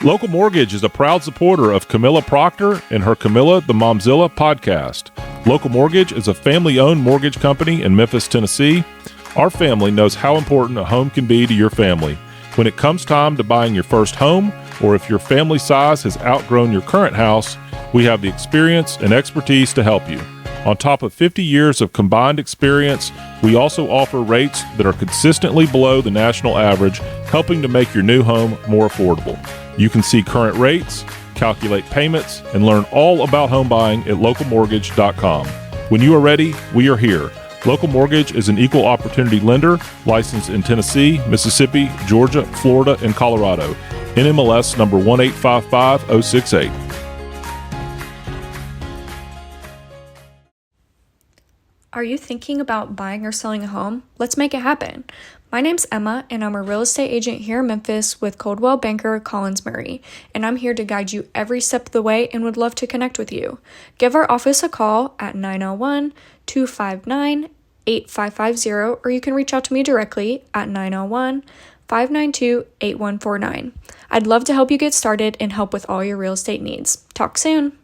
Local Mortgage is a proud supporter of Camilla Proctor and her Camilla the Momzilla podcast. Local Mortgage is a family-owned mortgage company in Memphis, Tennessee. Our family knows how important a home can be to your family. When it comes time to buying your first home, or if your family size has outgrown your current house, we have the experience and expertise to help you. On top of 50 years of combined experience, we also offer rates that are consistently below the national average, helping to make your new home more affordable. You can see current rates, calculate payments, and learn all about home buying at localmortgage.com. When you are ready, we are here. Local Mortgage is an equal opportunity lender licensed in Tennessee, Mississippi, Georgia, Florida, and Colorado. NMLS number 1855068. Are you thinking about buying or selling a home? Let's make it happen. My name's Emma, and I'm a real estate agent here in Memphis with Coldwell Banker Collins Murray, and I'm here to guide you every step of the way and would love to connect with you. Give our office a call at 901-259-8550, or you can reach out to me directly at 901-592-8149. I'd love to help you get started and help with all your real estate needs. Talk soon.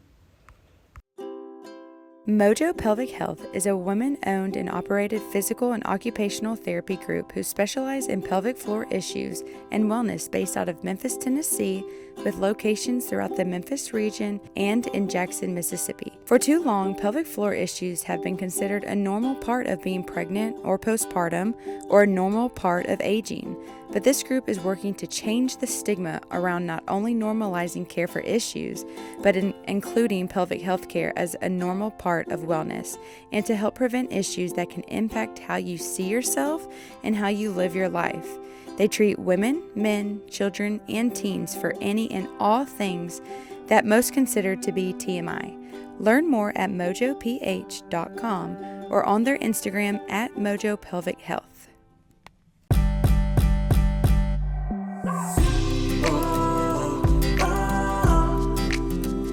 Mojo Pelvic Health is a women-owned and operated physical and occupational therapy group who specialize in pelvic floor issues and wellness based out of Memphis, Tennessee, with locations throughout the Memphis region and in Jackson, Mississippi. For too long, pelvic floor issues have been considered a normal part of being pregnant or postpartum, or a normal part of aging. But this group is working to change the stigma around not only normalizing care for issues, but including pelvic health care as a normal part of wellness, and to help prevent issues that can impact how you see yourself and how you live your life. They treat women, men, children, and teens for any and all things that most considered to be TMI. Learn more at mojoph.com or on their Instagram at Mojo Pelvic Health.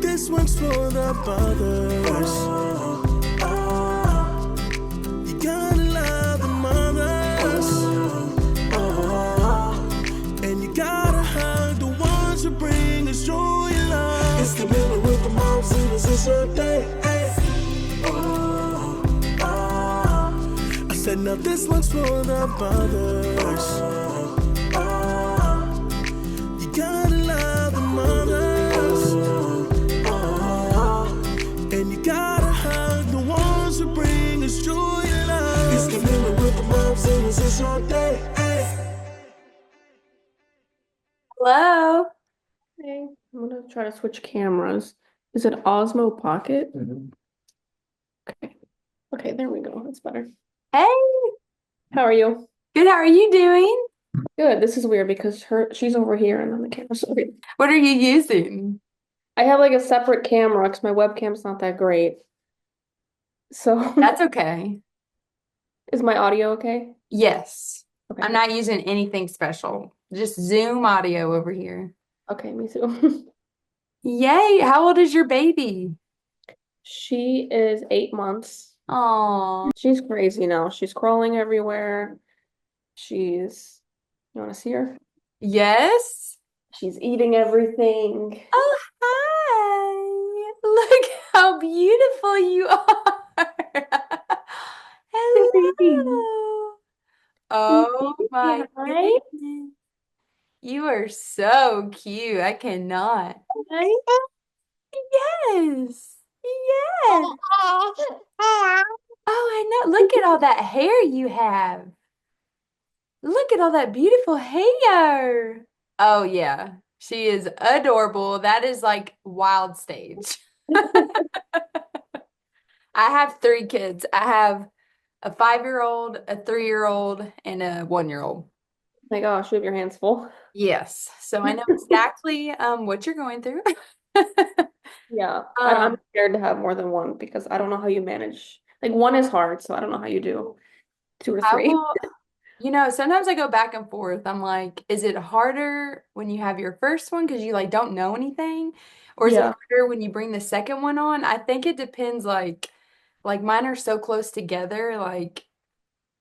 This one's for the mothers. You gotta love the mothers. And you gotta hug the ones who bring us joy and love. It's the middle with the moms and it's your day. I said now this one's for the mothers. You gotta love the mothers. And you gotta hug the ones who bring us joy and love. It's the middle with the moms and it's your day. Hello. Hey, I'm gonna try to switch cameras. Is it Osmo Pocket? Okay. Okay, there we go. That's better. Hey, How are you? good. How are you doing? Good. This is weird because she's over here and then the camera's over here. What are you using? I have like a separate camera because my webcam's not that great. So That's okay. is my audio okay? Yes. Okay. I'm not using anything special. Just Zoom audio over here. Okay, me too. Yay. How old is your baby? She is 8 months. Oh, She's crazy now. She's crawling everywhere. You want to see her? yes. She's eating everything. Oh, hi. Look how beautiful you are. Hello. Oh my Hi. goodness. You are so cute. I cannot. Hi. Yes. Yes. Oh, I know. Look at all that hair you have. Look at all that beautiful hair. Oh, yeah. She is adorable. That is like wild stage. I have 3 kids. I have a 5-year-old, a 3-year-old, and a 1-year-old. My gosh, you have your hands full. Yes. So I know exactly what you're going through. Yeah, I'm scared to have more than one because I don't know how you manage. Like one is hard, so I don't know how you do 2 or I 3. will, sometimes I go back and forth. I'm like, is it harder when you have your first one because you like don't know anything? Or is it Yeah. harder when you bring the second one on? I think it depends, like mine are so close together, like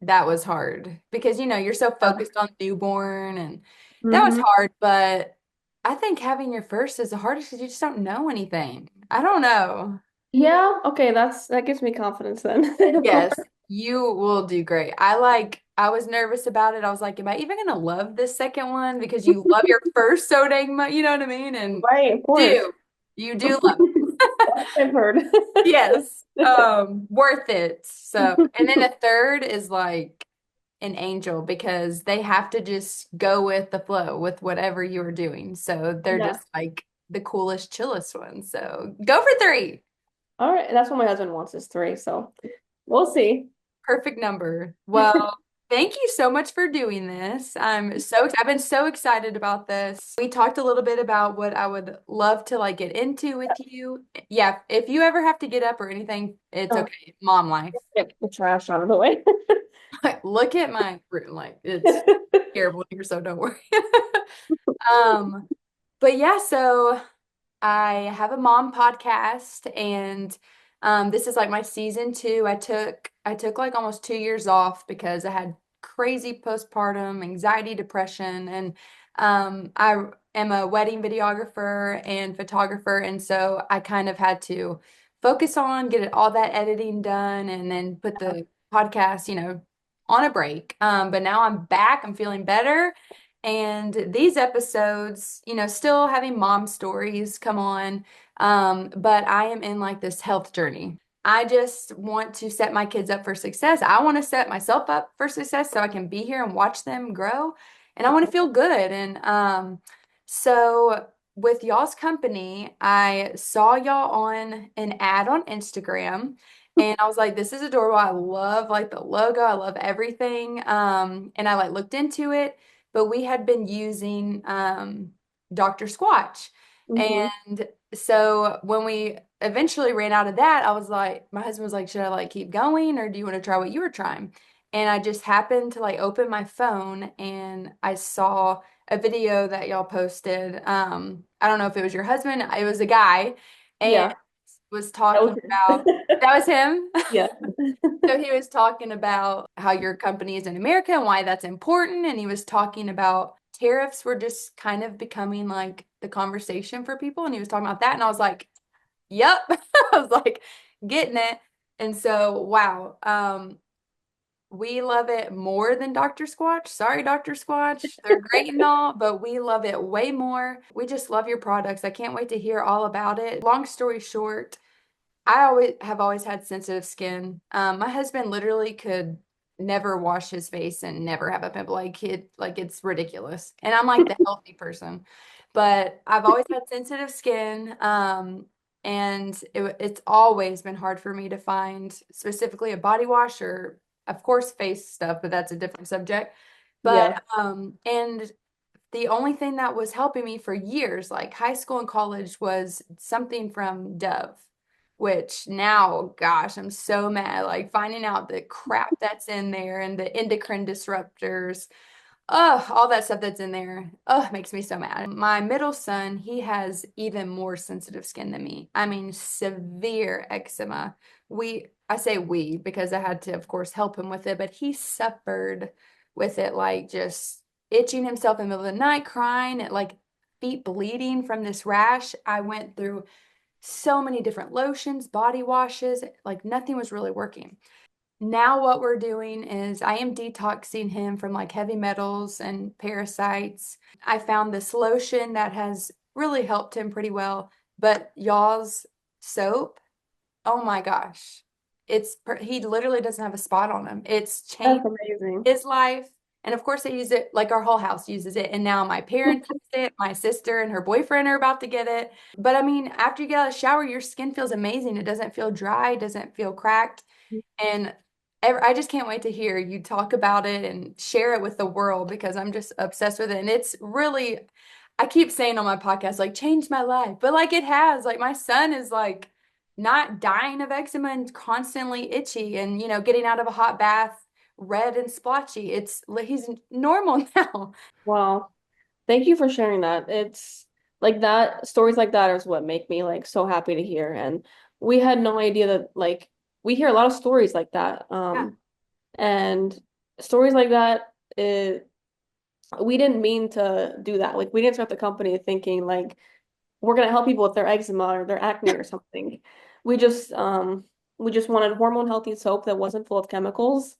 that was hard because you're so focused on newborn and that was Mhm. hard, but I think having your first is the hardest because you just don't know anything. I don't know. Yeah, okay, that gives me confidence then. Yes, you will do great. I was nervous about it. I was like, am I even gonna love this second one? Because you love your first soda, you know what I mean? And Right, of course. do you do love it. I've heard. Yes. Worth it. So, and then a third is like an angel because they have to just go with the flow with whatever you are doing. So they're Yeah. just like the coolest, chillest ones. So go for three. All right, that's what my husband wants is three, so we'll see. Perfect number. Well, thank you so much for doing this. I've been so excited about this. We talked a little bit about what I would love to like get into with you. Yeah, if you ever have to get up or anything, it's Oh, okay. Mom life. get the trash out of the way. Look at my room, like it's terrible here, so don't worry. Um, but yeah, so I have a mom podcast and this is like my season two. I took like almost 2 years off because I had crazy postpartum anxiety, depression, and I am a wedding videographer and photographer, and so I kind of had to focus on get all that editing done and then put the podcast, on a break. But now I'm back. I'm feeling better. And these episodes, still having mom stories come on, but I am in like this health journey. I just want to set my kids up for success. I want to set myself up for success so I can be here and watch them grow, and I want to feel good. And so with y'all's company, I saw y'all on an ad on Instagram. And I was like, this is adorable. I love like the logo. I love everything. And I like looked into it, but we had been using Dr. Squatch. Hmm. And so when we eventually ran out of that, I was like, my husband was like, should I like keep going or do you want to try what you were trying? And I just happened to like open my phone and I saw a video that y'all posted. I don't know if it was your husband, it was a guy, and Yeah, was that was talking about it. that was him. Yeah. So he was talking about how your company is in America and why that's important. And he was talking about tariffs were just kind of becoming like the conversation for people. And he was talking about that. And I was like, yep. I was like, getting it. And so, wow. We love it more than Dr. Squatch. Sorry, Dr. Squatch. They're great and all, but we love it way more. We just love your products. I can't wait to hear all about it. Long story short, I always had sensitive skin. My husband literally could never wash his face and never have a pimple. Like it's ridiculous. And I'm like the healthy person, but I've always had sensitive skin. And it's always been hard for me to find specifically a body wash or, of course, face stuff, but that's a different subject. Yeah. But and the only thing that was helping me for years, like high school and college, was something from Dove, which now, gosh, I'm so mad. Like finding out the crap that's in there and the endocrine disruptors, all that stuff that's in there, makes me so mad. My middle son, he has even more sensitive skin than me. I mean, severe eczema. I say we because I had to, of course, help him with it, but he suffered with it, like just itching himself in the middle of the night, crying, like feet bleeding from this rash. I went through so many different lotions, body washes, like nothing was really working. Now what we're doing is I am detoxing him from like heavy metals and parasites. I found this lotion that has really helped him pretty well, but y'all's soap, oh my gosh. He literally doesn't have a spot on him. It's That's changed amazing. his life. And of course, they use it like our whole house uses it. And now my parents use it. My sister and her boyfriend are about to get it. But I mean, after you get out of the shower, your skin feels amazing. It doesn't feel dry, doesn't feel cracked. And I just can't wait to hear you talk about it and share it with the world because I'm just obsessed with it. And it's really, I keep saying on my podcast, like, changed my life. But like it has. Like my son is like not dying of eczema and constantly itchy and, getting out of a hot bath red and splotchy. He's normal now. Wow. Thank you for sharing that. It's like that, stories like that is what make me like so happy to hear. And we had no idea that like we hear a lot of stories like that. Yeah. And stories like that, we didn't mean to do that. Like we didn't start the company thinking like we're gonna help people with their eczema or their acne or something. We just um we just wanted hormone healthy soap that wasn't full of chemicals.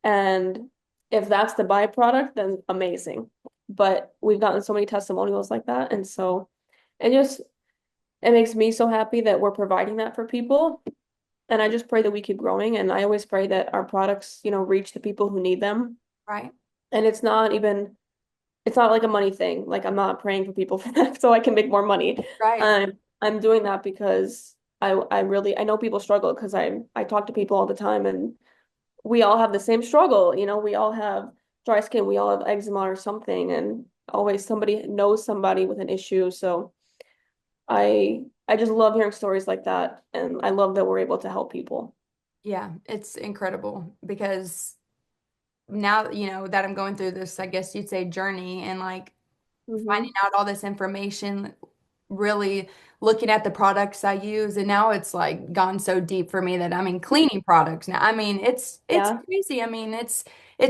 And if that's the byproduct, then amazing. But we've gotten so many testimonials like that. And so it just it makes me so happy that we're providing that for people. And I just pray that we keep growing. And I always pray that our products, reach the people who need them. Right. And it's not like a money thing. Like I'm not praying for people for that so I can make more money. Right. I'm doing that because I know people struggle because I talk to people all the time and we all have the same struggle. We all have dry skin, we all have eczema or something, and always somebody knows somebody with an issue. So I just love hearing stories like that, and I love that we're able to help people. Yeah, it's incredible because now, that I'm going through this, I guess you'd say journey and like finding Hmm. out all this information, really looking at the products I use, and now it's like gone so deep for me that I'm in cleaning products now. I mean, it's Yeah. crazy. I mean, it's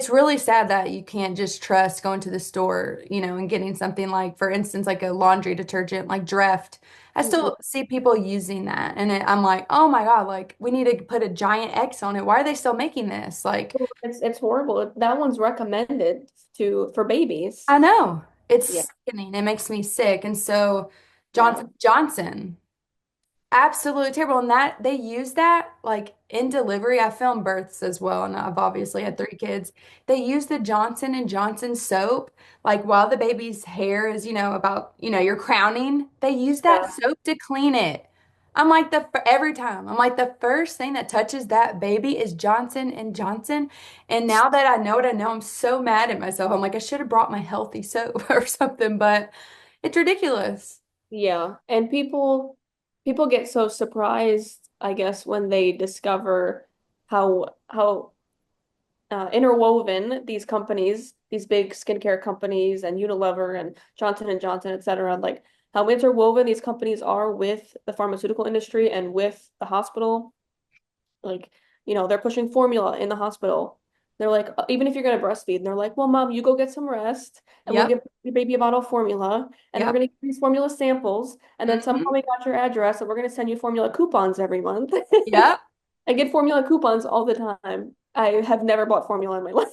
really sad that you can't just trust going to the store, and getting something like, for instance, like a laundry detergent like Dreft. I Mhm. still see people using that, and I'm like, oh my God, like we need to put a giant X on it. Why are they still making this? Like, It's horrible. That one's recommended for babies. I know Yeah. it's sickening. It makes me sick. And so Yeah. Johnson. Absolutely terrible. And that they use that like in delivery. I filmed births as well, and I've obviously had three kids. They use the Johnson and Johnson soap, like while the baby's hair is, about, you're crowning, they use that Yeah. soap to clean it. I'm like every time. I'm like the first thing that touches that baby is Johnson and Johnson. And now that I know what I know, I'm so mad at myself. I'm like, I should have brought my healthy soap or something, but it's ridiculous. Yeah. And people get so surprised, I guess, when they discover how interwoven these companies, these big skincare companies and Unilever and Johnson and Johnson, et cetera, like how interwoven these companies are with the pharmaceutical industry and with the hospital. Like, they're pushing formula in the hospital. They're like, even if you're going to breastfeed, and they're like, well, mom, you go get some rest and we'll Yep. give your baby a bottle of formula and we're Yep. going to give these formula samples. And then somehow Hmm. we got your address and we're going to send you formula coupons every month. Yep. I get formula coupons all the time. I have never bought formula in my life.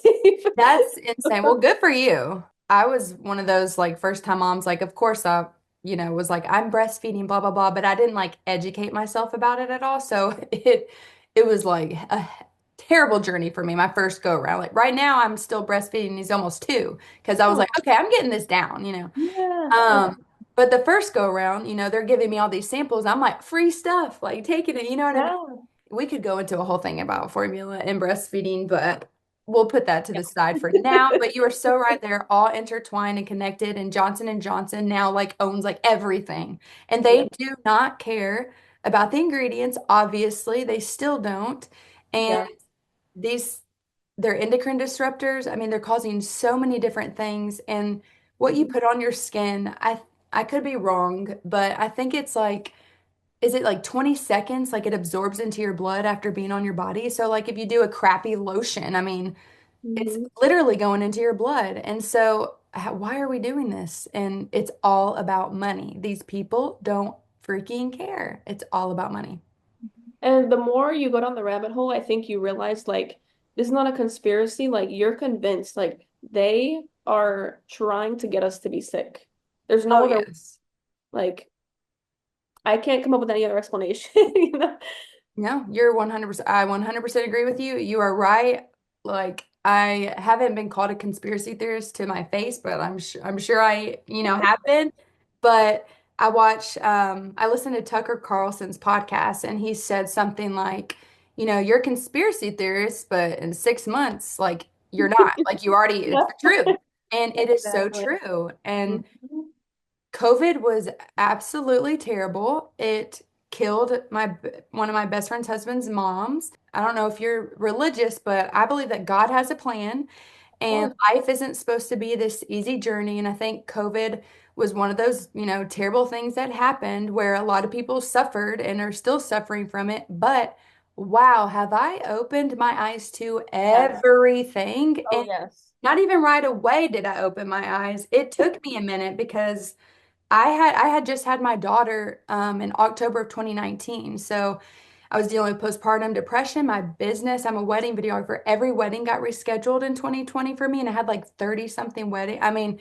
That's insane. Well, good for you. I was one of those like first time moms, like, of course, I, was like, I'm breastfeeding, blah, blah, blah, but I didn't like educate myself about it at all. So it was like a terrible journey for me, my first go around. Like right now, I'm still breastfeeding. He's almost 2 because I was Oh, like, okay, I'm getting this down. yeah. Okay. Um, but the first go around, they're giving me all these samples. I'm like, free stuff, like taking it, you know what I mean? Yeah. We could go into a whole thing about formula and breastfeeding, but we'll put that to the side for now. But you are so right. They're all intertwined and connected. And Johnson and Johnson now like owns like everything. And Yeah. they do not care about the ingredients. Obviously, they still don't. And Yeah. these they're endocrine disruptors. I mean, they're causing so many different things. And what you Mhm. put on your skin, I could be wrong, but I think it's like, is it like 20 seconds? Like it absorbs into your blood after being on your body. So like if you do a crappy lotion, I mean, it's Mhm. literally going into your blood. And so why are we doing this? And it's all about money. These people don't freaking care. It's all about money. And the more you go down the rabbit hole, I think you realize like this is not a conspiracy. Like you're convinced like they are trying to get us to be sick. There's no Oh, other yes. like I can't come up with any other explanation. No, you're 100%. I 100% agree with you. You are right. Like I haven't been called a conspiracy theorist to my face, but I'm sure I, have been. But I listened to Tucker Carlson's podcast and he said something like, you're a conspiracy theorist, but in 6 months, like you're not. Like you already, it's Yeah. true. And it is so Exactly. true. And Mhm. COVID was absolutely terrible. It killed one of my best friend's husband's moms. I don't know if you're religious, but I believe that God has a plan Of and course. life isn't supposed to be this easy journey. And I think COVID was one of those, terrible things that happened where a lot of people suffered and are still suffering from it. But wow, have I opened my eyes to Yes. everything? Oh, And yes. not even right away did I open my eyes. It took me a minute because I had just had my daughter in October of 2019. So I was dealing with postpartum depression. My business, I'm a wedding videographer. Every wedding got rescheduled in 2020 for me, and I had like 30 something wedding. I mean,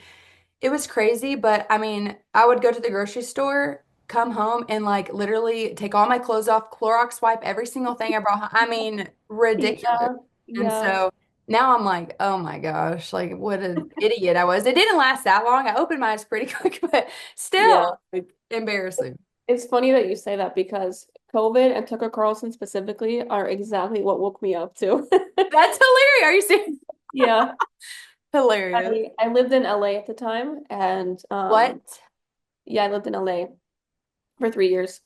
it was crazy, but I mean, I would go to the grocery store, come home, and like literally take all my clothes off, Clorox wipe every single thing I brought home. I mean, ridiculous. Yeah, And yeah, so now I'm like, oh my gosh, like what an idiot I was. It didn't last that long. I opened my eyes pretty quick, but yeah. still embarrassing. It's funny that you say that because COVID and Tucker Carlson specifically are exactly what woke me up to. That's hilarious. Are you serious? Yeah. Hilarious. I lived in LA at the time and What? yeah, I lived in LA for 3 years.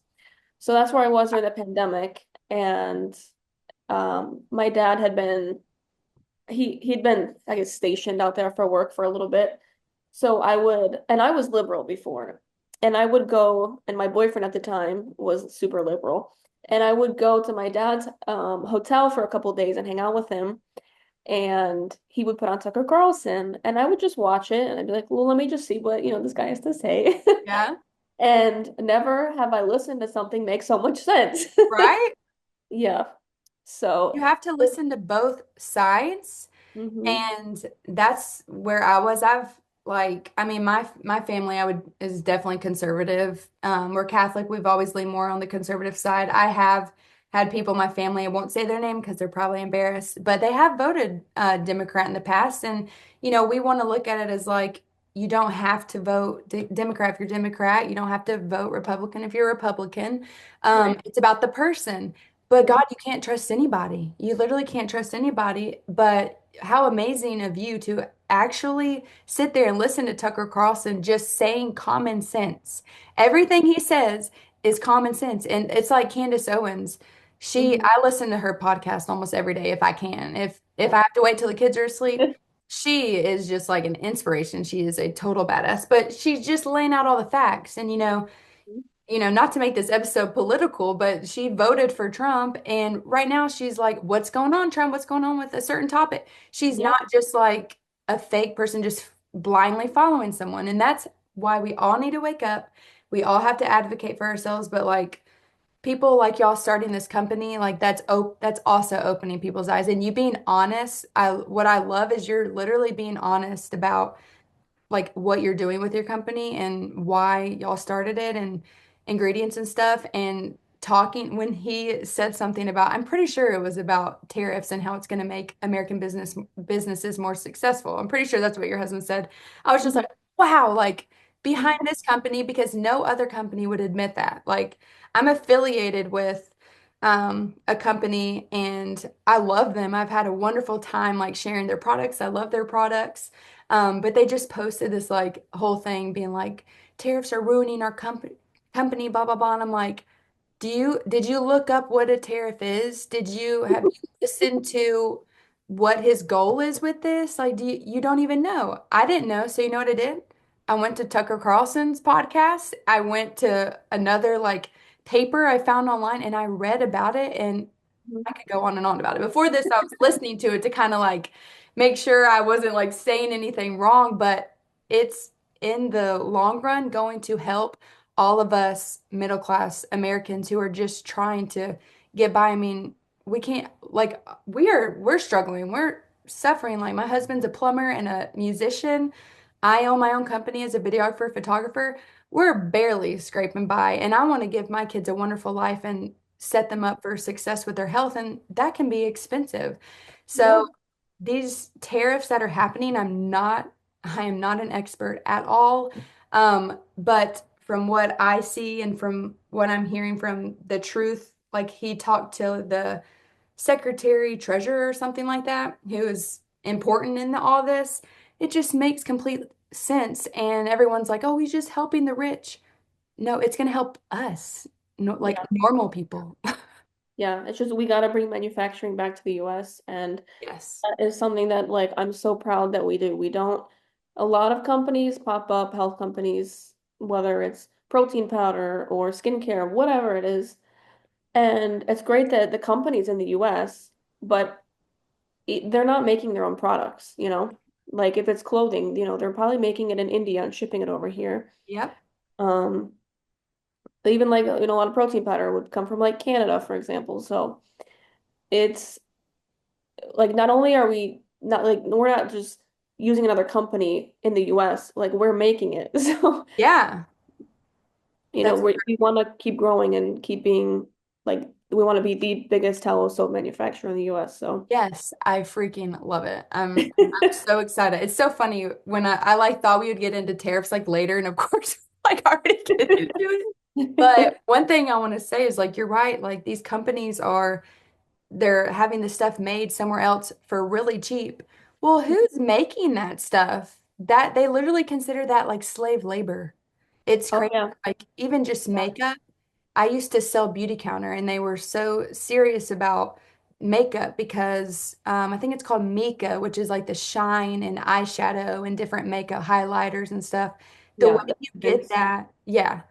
So that's where I was during the pandemic. And my dad had been he'd been, I guess, stationed out there for work for a little bit. So I was liberal before, and I would go, and my boyfriend at the time was super liberal, and I would go to my dad's hotel for a couple of days and hang out with him, and he would put on Tucker Carlson, and I would just watch it, and I'd be like, well, let me just see what, this guy has to say. Yeah. And never have I listened to something make so much sense. Right? Yeah. You So, have to listen to both sides. mhm. And that's where I was. I mean, my family, I would is definitely conservative. We're Catholic. We've always leaned more on the conservative side. I have had people in my family, I won't say their name because they're probably embarrassed, but they have voted Democrat in the past. And, we want to look at it as like, you don't have to vote Democrat if you're Democrat. You don't have to vote Republican if you're Republican. Right. It's about the person. But God, you can't trust anybody. You literally can't trust anybody. But how amazing of you to actually sit there and listen to Tucker Carlson just saying common sense. Everything he says is common sense. And it's like Candace Owens. Mhm. I listen to her podcast almost every day if I can. If I have to wait till the kids are asleep, she is just like an inspiration. She is a total badass, but she's just laying out all the facts. And not to make this episode political, but she voted for Trump. And right now she's like, what's going on, Trump? What's going on with a certain topic? She's Yeah. not just like a fake person just blindly following someone. And that's why we all need to wake up. We all have to advocate for ourselves. But like people like y'all starting this company, like that's also opening people's eyes. And you being honest, what I love is you're literally being honest about like what you're doing with your company and why y'all started it and ingredients and stuff and talking when he said something about I'm pretty sure it was about tariffs and how it's going to make American businesses more successful. I'm pretty sure that's what your husband said. I was just Mhm. like, wow, like behind this company because no other company would admit that. Like I'm affiliated with a company and I love them. I've had a wonderful time like sharing their products. I love their products. But they just posted this like whole thing being like, tariffs are ruining our company, blah blah blah. And I'm like, did you look up what a tariff is? Have you listened to what his goal is with this? Like, you don't even know. I didn't know. So you know what I did? I went to Tucker Carlson's podcast. I went to another like paper I found online and I read about it and Mhm. I could go on and on about it. Before this, I was listening to it to kind of like make sure I wasn't like saying anything wrong, but it's in the long run going to help all of us middle class Americans who are just trying to get by. I mean, we can't like we're struggling. We're suffering. Like my husband's a plumber and a musician. I own my own company as a videographer, photographer. We're barely scraping by, and I want to give my kids a wonderful life and set them up for success with their health, and that can be expensive. Yeah. So these tariffs that are happening, I am not an expert at all. But from what I see and from what I'm hearing from the truth, like he talked to the secretary treasurer or something like that, who is important in all this, it just makes complete sense. And everyone's like, oh, he's just helping the rich. No, it's going to help us, no, like Yeah. normal people. Yeah. It's just we got to bring manufacturing back to the US. And Yes. that is something that, like, I'm so proud that we do. We don't, a lot of companies pop up, health companies, whether it's protein powder or skincare, whatever it is. And it's great that the company's in the US, but they're not making their own products, you know? Like if it's clothing, they're probably making it in India and shipping it over here. Yep. Um, but even like, a lot of protein powder would come from like Canada, for example. So it's like not only are we not like we're not just using another company in the US, like we're making it. So, Yeah. That's we want to keep growing and keep being like we want to be the biggest tallow soap manufacturer in the US. So Yes, I freaking love it. I'm so excited. It's so funny when I like thought we would get into tariffs like later, and of course, like already get into it. But one thing I want to say is like you're right, like these companies are they're having the stuff made somewhere else for really cheap. Well, who's making that stuff? That they literally consider that like slave labor. It's Oh crazy. yeah. Like even just Yeah. makeup. I used to sell beauty counter and they were so serious about makeup because I think it's called Mika, which is like the shine and eyeshadow and different makeup highlighters and stuff. The way Yeah. you get that, yeah,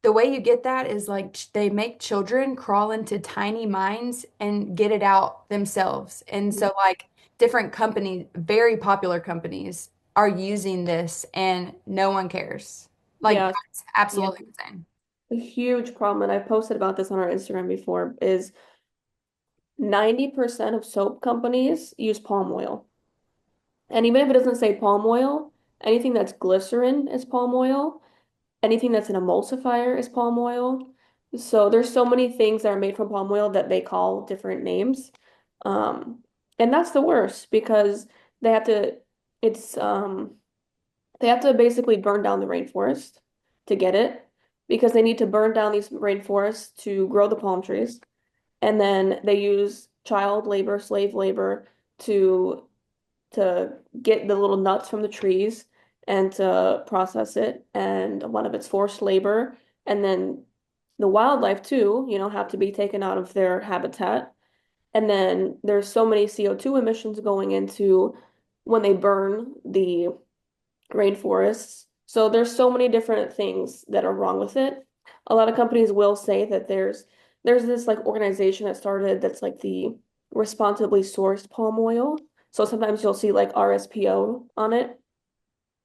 the way you get that is like they make children crawl into tiny mines and get it out themselves. And so, like, different companies, very popular companies, are using this and no one cares. Like, Yeah. that's Yeah. absolutely insane. A huge problem, and I posted about this on our Instagram before, is 90% of soap companies use palm oil. And even if it doesn't say palm oil, anything that's glycerin is palm oil. Anything that's an emulsifier is palm oil. So there's so many things that are made from palm oil that they call different names. Um, and that's the worst because they have to, it's they have to basically burn down the rainforest to get it because they need to burn down these rainforests to grow the palm trees. And then they use child labor, slave labor to to get the little nuts from the trees and to process it. And a lot of it's forced labor. And then the wildlife too, have to be taken out of their habitat. And then there's so many CO2 emissions going into when they burn the rainforests. So there's so many different things that are wrong with it. A lot of companies will say that there's this like organization that started that's like the responsibly sourced palm oil. So sometimes you'll see like RSPO on it.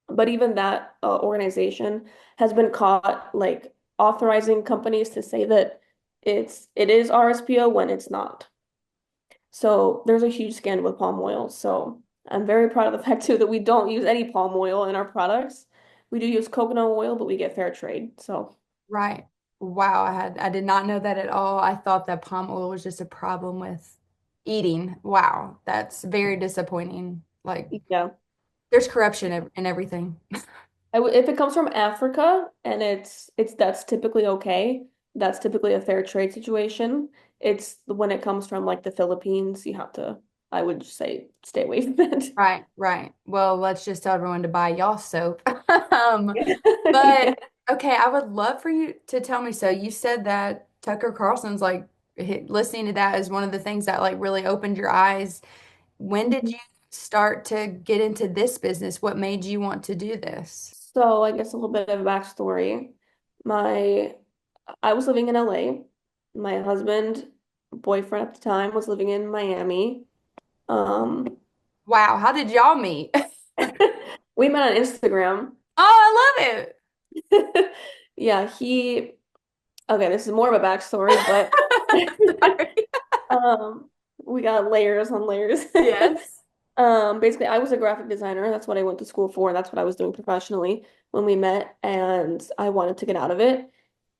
But even that organization has been caught like authorizing companies to say that it is RSPO when it's not. So there's a huge scandal with palm oil. So I'm very proud of the fact too that we don't use any palm oil in our products. We do use coconut oil, but we get fair trade. So Right. Wow, I did not know that at all. I thought that palm oil was just a problem with eating. Wow, that's very disappointing. Like yeah. there's corruption in everything. If it comes from Africa and it's that's typically okay. That's typically a fair trade situation. It's when it comes from like the Philippines, you have to, I would just say, stay away from it. Right, right. Well, let's just tell everyone to buy y'all soap. Yeah. But okay, I would love for you to tell me. So you said that Tucker Carlson's like listening to that is one of the things that like really opened your eyes. When did you start to get into this business? What made you want to do this? So I guess a little bit of a backstory. My I was living in LA. My husband, boyfriend at the time, was living in Miami. Um, Wow, how did y'all meet? we met on Instagram. Oh, I love Yeah, okay, this is more of a backstory, but it. Sorry. um, we got layers on layers. Yes. Basically, I was a graphic designer. That's what I went to school for. That's what I was doing professionally when we met, and I wanted to get out of it.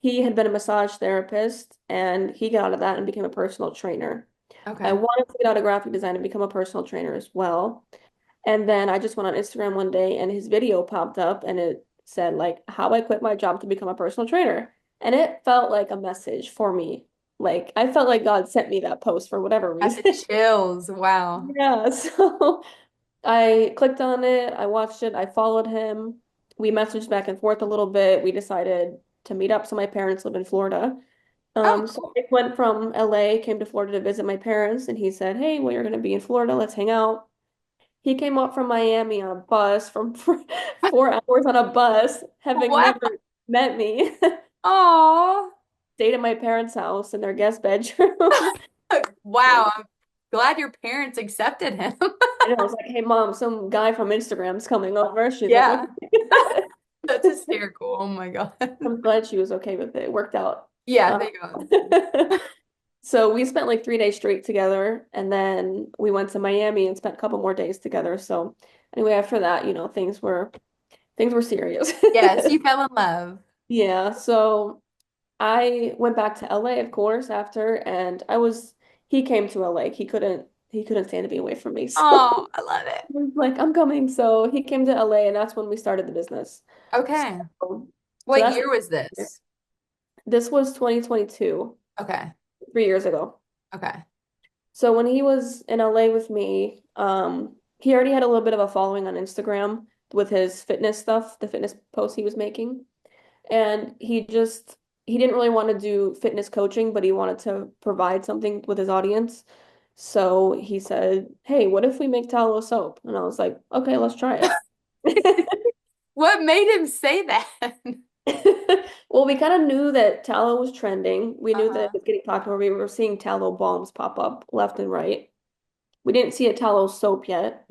He had been a massage therapist, and he got out of that and became a personal trainer. I Okay. wanted to get out of graphic design and become a personal trainer as well. And then I just went on Instagram one day and his video popped up and it said like how I quit my job to become a personal trainer. And it felt like a message for me. Like I felt like God sent me that post for whatever Got the reason. chills. Wow. Yeah, so I clicked on it, I watched it, I followed him. We messaged back and forth a little bit. We decided to meet up. So my parents live in Florida. Oh, So cool. I went from LA, came to Florida to visit my parents, and he said, "Hey, well, you're going to be in Florida. Let's hang out." He came up from Miami on a bus from 4 hours on a bus, having Wow. never met me. Oh, Stayed at my parents' house in their guest bedroom. wow. I'm glad your parents accepted him. I know, I was like, hey mom, some guy from Instagram's coming over. She's like, Yeah, okay. that's hysterical. Oh my God. I'm glad she was okay with it. It worked out. Yeah, Uh, thank God. so we spent like 3 days straight together, and then we went to Miami and spent a couple more days together. So anyway, after that, things were serious. Yes, you fell in love. Yeah, so I went back to LA, of course, after, and he came to LA. He couldn't stand to be away from me. So Oh, I love it. I was like, I'm coming. So he came to LA, and that's when we started the business. Okay. So, so What that's year was this? this was 2022, Okay. 3 years ago. Okay. So when he was in LA with me, he already had a little bit of a following on Instagram with his fitness stuff, the fitness posts he was making. And he didn't really want to do fitness coaching, but he wanted to provide something with his audience. So he said, "Hey, what if we make tallow soap?" And I was like, "Okay, let's try it." What made him say that? Well, we kind of knew that tallow was trending. We knew that it Uh-huh. was getting popular. We were seeing tallow balms pop up left and right. We didn't see a tallow soap yet.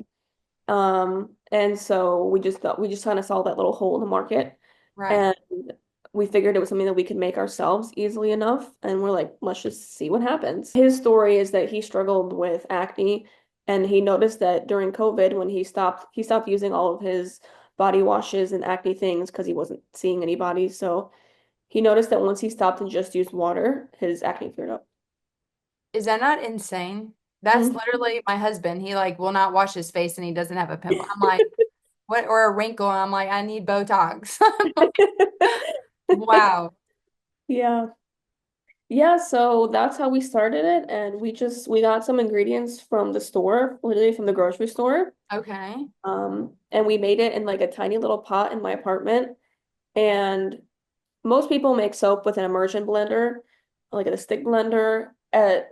And so we just kind of saw that little hole in the market. Right. And we figured it was something that we could make ourselves easily enough. And we're like, let's just see what happens. His story is that he struggled with acne, and he noticed that during COVID, when he stopped using all of his body washes and acne things because he wasn't seeing anybody. So he noticed that once he stopped and just used water, his acne cleared up. Is that not insane? That's Mhm. literally my husband. He like will not wash his face and he doesn't have a pimple. I'm like, what, or a wrinkle? I'm like, I need Botox. I'm like, wow. Yeah. Yeah, so that's how we started it. And we got some ingredients from the store, literally from the grocery store. Okay. And we made it in like a tiny little pot in my apartment. And most people make soap with an immersion blender, like a stick blender. At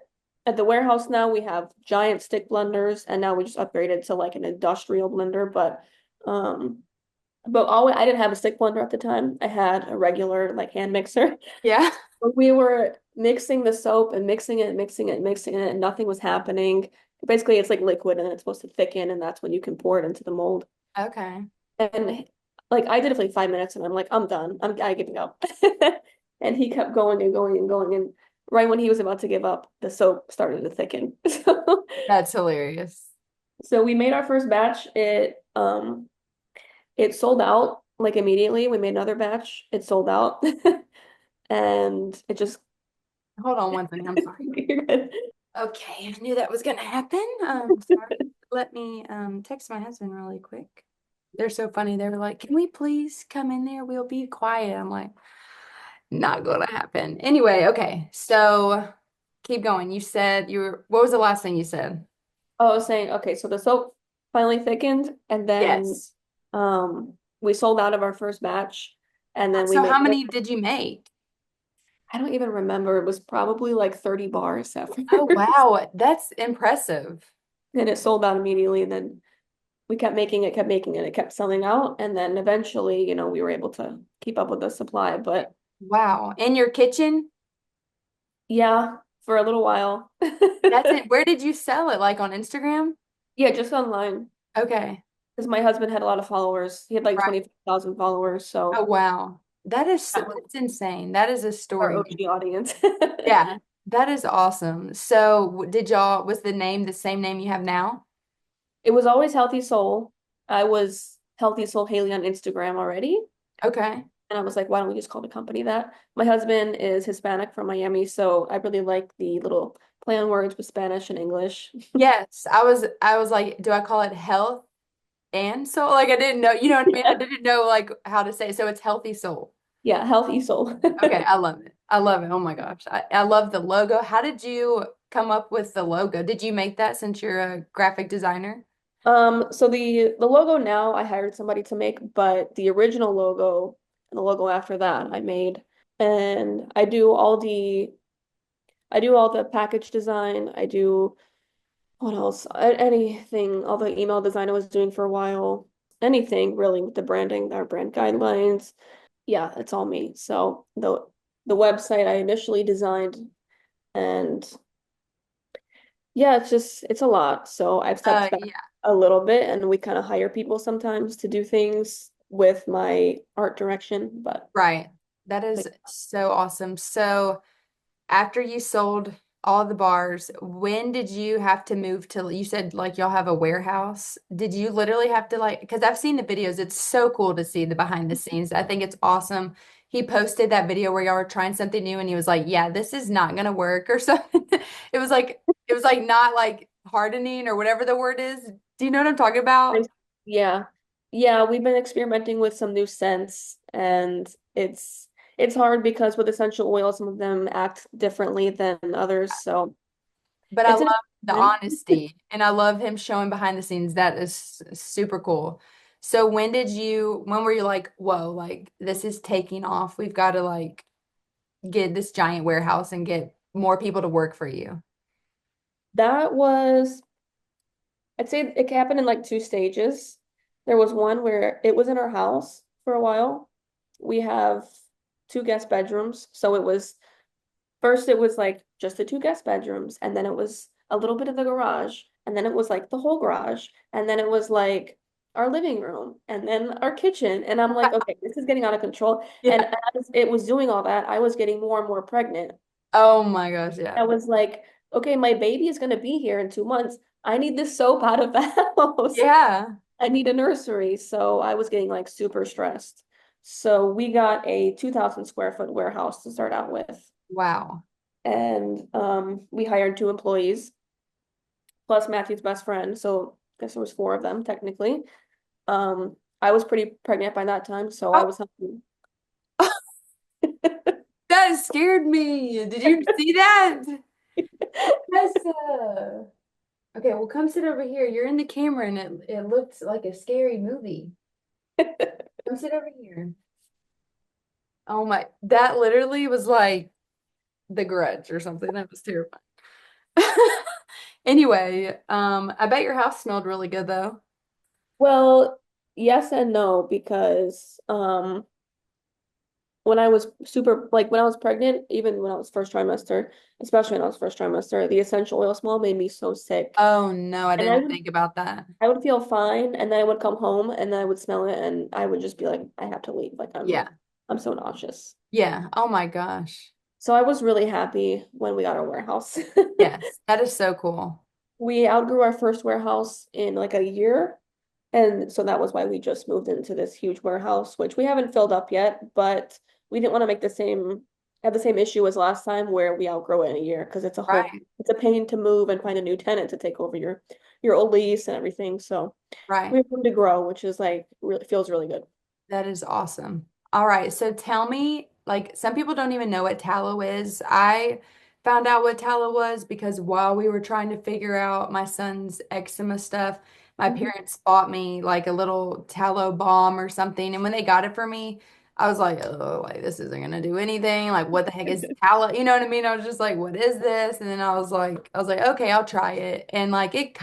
the warehouse now, we have giant stick blenders, and now we just upgraded to like an industrial blender. But I didn't have a stick blender at the time. I had a regular like hand mixer. Yeah. We were mixing the soap and mixing it, mixing it, mixing it, and nothing was happening. Basically, it's like liquid and it's supposed to thicken, and that's when you can pour it into the mold. Okay. And like I did it for like 5 minutes, and I'm like, I'm done. I give up. And he kept going and going and going. And right when he was about to give up, the soap started to thicken. That's hilarious. So we made our first batch. It sold out like immediately. We made another batch. It sold out. And it just Hold on one second. I'm sorry. Okay, I knew that was gonna happen. Sorry. Let me text my husband really quick. They're so funny. They were like, "Can we please come in there? We'll be quiet." I'm like, not gonna happen. Anyway, okay. So keep going. You said what was the last thing you said? Oh, I was saying, okay, so the soap finally thickened, and then Yes. we sold out of our first batch, and then we So made how many did you make? I don't even remember. It was probably like 30 bars at Oh first. wow, that's impressive. And it sold out immediately. And then we kept making it. It kept selling out. And then eventually, we were able to keep up with the supply. But Wow. In your kitchen? yeah, for a little while. That's it. Where did you sell it? Like on Instagram? Yeah, just online. Okay. Because my husband had a lot of followers. He had like Right. 25,000 followers. Oh So wow. that was That's insane. That is a our story. OG audience. Yeah. That is awesome. So was the name the same name you have now? It was always Healthy Soul. I was Healthy Soul Haley on Instagram already. Okay. And I was like, why don't we just call the company that? My husband is Hispanic from Miami, so I really like the little play on words with Spanish and English. Yes. I was like, do I call it health and soul? Like I didn't know, you know what I mean? I didn't know like how to say it. So it's healthy soul. Yeah, Healthy Soul. Okay, I love it. I love it. Oh my gosh. I love the logo. How did you come up with the logo? Did you make that since you're a graphic designer? So the logo now I hired somebody to make, but the original logo and the logo after that I made. And I do all the package design. I do what else? Anything, all the email design I was doing for a while. Anything really with the branding, our brand guidelines. Yeah, it's all me. So the website I initially designed, and yeah, it's a lot. So I've stepped back Yeah. a little bit, and we kind of hire people sometimes to do things with my art direction, but Right. That like is so awesome. So after you sold all the bars, when did you have to move to, you said like y'all have a warehouse. Did you literally have to like, because I've seen the videos, it's so cool to see the behind the scenes. I think it's awesome. He posted that video where y'all were trying something new and he was like, yeah, this is not gonna work or something. It was like not like hardening or whatever the word is. Do you know what I'm talking about? yeah. Yeah, we've been experimenting with some new scents, and it's hard because with essential oils, some of them act differently than others. So But I it's love an the experiment. honesty and I love him showing behind the scenes. That is super cool. So when were you like, whoa, like this is taking off. We've got to like get this giant warehouse and get more people to work for you. That was, I'd say it happened in like two stages. There was one where it was in our house for a while. We have two guest bedrooms, so it was first it was like just the two guest bedrooms, and then it was a little bit of the garage, and then it was like the whole garage, and then it was like our living room, and then our kitchen. And I'm like, okay, this is getting out of control. And Yeah. as it was doing all that, I was getting more and more pregnant. Oh my gosh, yeah. I was like, okay, my baby is gonna be here in 2 months. I need this soap out of the house. Yeah. I need a nursery. So I was getting like super stressed. So we got a 2,000 square foot warehouse to start out with. Wow. And we hired two employees plus Matthew's best friend. So I guess there was four of them technically. I was pretty pregnant by that time, so I Oh, was helping. that scared me. Did you see that? Yes. Okay, well, come sit over here. You're in the camera and it looked like a scary movie. Come sit over here. Oh my, that literally was like The Grudge or something. That was terrifying. Anyway, I bet your house smelled really good though. Well, yes and no, because when I was super like when I was pregnant, even when I was first trimester, especially when I was first trimester, the essential oil smell made me so sick. Oh no, I And I didn't would think about that. I would feel fine, and then I would come home and then I would smell it, and I would just be like, I have to leave. Like Yeah. I'm so nauseous. Yeah. Oh my gosh. So I was really happy when we got our warehouse. Yes, that is so cool. We outgrew our first warehouse in like a year. And so that was why we just moved into this huge warehouse, which we haven't filled up yet, but we didn't want to make have the same issue as last time where we outgrow it in a year because Right. it's a pain to move and find a new tenant to take over your old lease and everything. So we Right. have room to grow, which is like really feels really good. That is awesome. All right. So tell me, like, some people don't even know what tallow is. I found out what tallow was because while we were trying to figure out my son's eczema stuff, my Mhm. parents bought me like a little tallow balm or something. And when they got it for me, I was like, oh, like this isn't gonna do anything. Like, what the heck is tallow? You know what I mean? I was just like, what is this? And then I was like, okay, I'll try it. And like it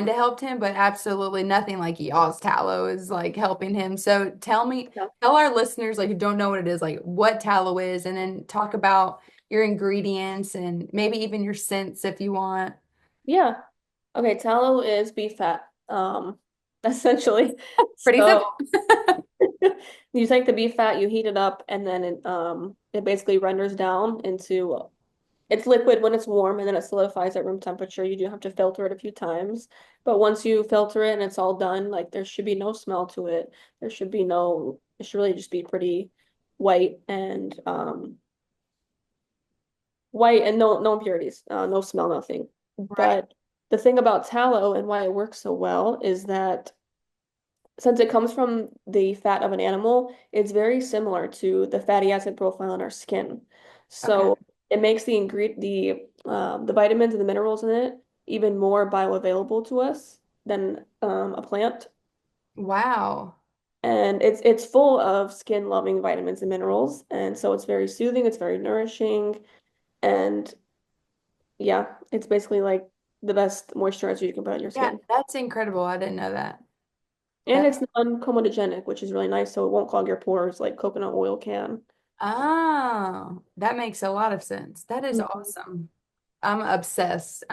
helped him, but absolutely nothing like y'all's tallow is like helping him. So Yeah. tell our listeners like who don't know what it is, like what tallow is, and then talk about your ingredients and maybe even your scents if you want. Yeah. Okay, tallow is beef fat. Essentially. Pretty simple. So you take the beef fat, you heat it up, and then it basically renders down into it's liquid when it's warm, and then it solidifies at room temperature. You do have to filter it a few times, but once you filter it and it's all done, like there should be no smell to it. There should be no, it should really just be pretty white and no impurities, no smell, nothing. Right. But the thing about tallow and why it works so well is that since it comes from the fat of an animal, it's very similar to the fatty acid profile on our skin. Okay. So it makes the vitamins and the minerals in it even more bioavailable to us than a plant. Wow. And it's full of skin loving vitamins and minerals. And so it's very soothing, it's very nourishing, and yeah, it's basically like the best moisturizer you can put on your Yeah, skin. that's incredible. I didn't know that. And That it's non-comedogenic, which is really nice, so it won't clog your pores like coconut oil can. oh, that makes a lot of sense. That is Mhm. awesome. I'm obsessed.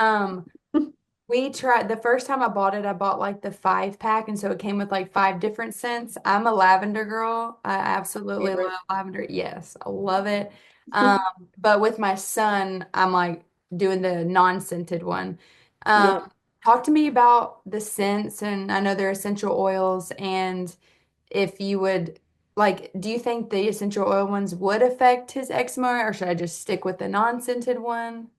We tried the first time I bought it, I bought like the 5 pack, and so it came with like 5 different scents. I'm a lavender girl. I absolutely love Favorite. lavender. Yes, I love it. Um, but with my son, I'm like doing the non-scented one. Um, Yeah. talk to me about the scents, and I know they're essential oils, and if you would like, do you think the essential oil ones would affect his eczema, or should I just stick with the non-scented one?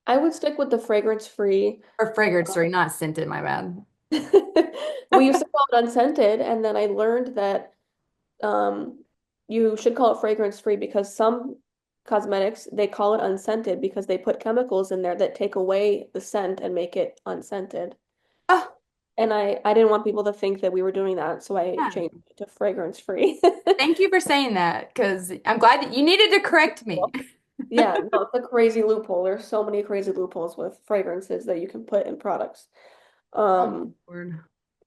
I would stick with the fragrance-free. Or fragrance free, not scented, my bad. We used to call it unscented, and then I learned that um, you should call it fragrance-free because some cosmetics, they call it unscented because they put chemicals in there that take away the scent and make it unscented. Oh, And I didn't want people to think that we were doing that, so I yeah. changed it to fragrance-free. Thank you for saying that because I'm glad that you needed to correct me. Yeah, no, it's a crazy loophole. There's so many crazy loopholes with fragrances that you can put in products. Oh, Um, Lord.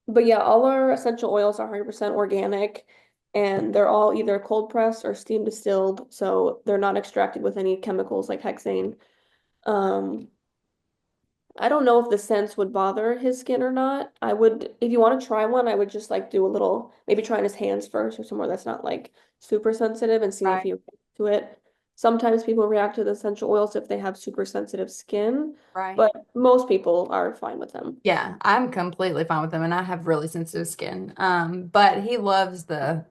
but yeah, all our essential oils are 100% organic and they're all either cold pressed or steam distilled, so they're not extracted with any chemicals like hexane. Um, I don't know if the scents would bother his skin or not. I would, if you want to try one, I would just like do a little, maybe try on his hands first or somewhere that's not like super sensitive and see if Right, you react to it. Sometimes people react to the essential oils if they have super sensitive skin, right. but most people are fine with them. Yeah, I'm completely fine with them and I have really sensitive skin. But he loves the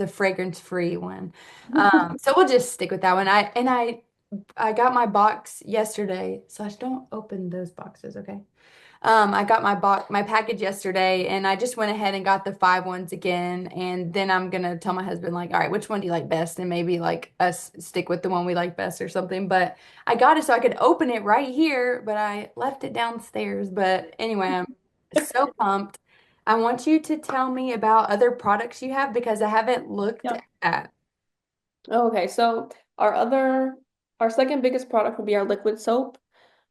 fragrance free one. So we'll just stick with that one. I got my box yesterday, so I don't open those boxes, okay? I got my package yesterday, and I just went ahead and got the 5 ones again. And then I'm gonna tell my husband, like, all right, which one do you like best? And maybe like us stick with the one we like best or something. But I got it so I could open it right here, but I left it downstairs. But anyway, I'm so pumped. I want you to tell me about other products you have because I haven't looked Yep. at. Okay, so our other, our second biggest product would be our liquid soap,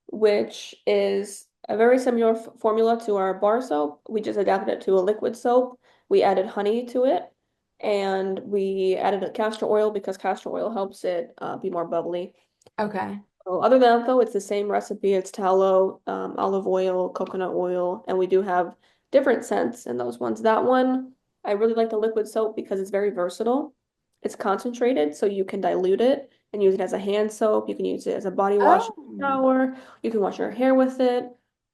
which is a very similar formula to our bar soap. We just adapted it to a liquid soap. We added honey to it, and we added a castor oil because castor oil helps it be more bubbly. Okay. So other than that, though, it's the same recipe. It's tallow, olive oil, coconut oil, and we do have different scents in those ones. That one, I really like the liquid soap because it's very versatile. It's concentrated, so you can dilute it and use it as a hand soap. You can use it as a body wash in the Oh, shower. You can wash your hair with it.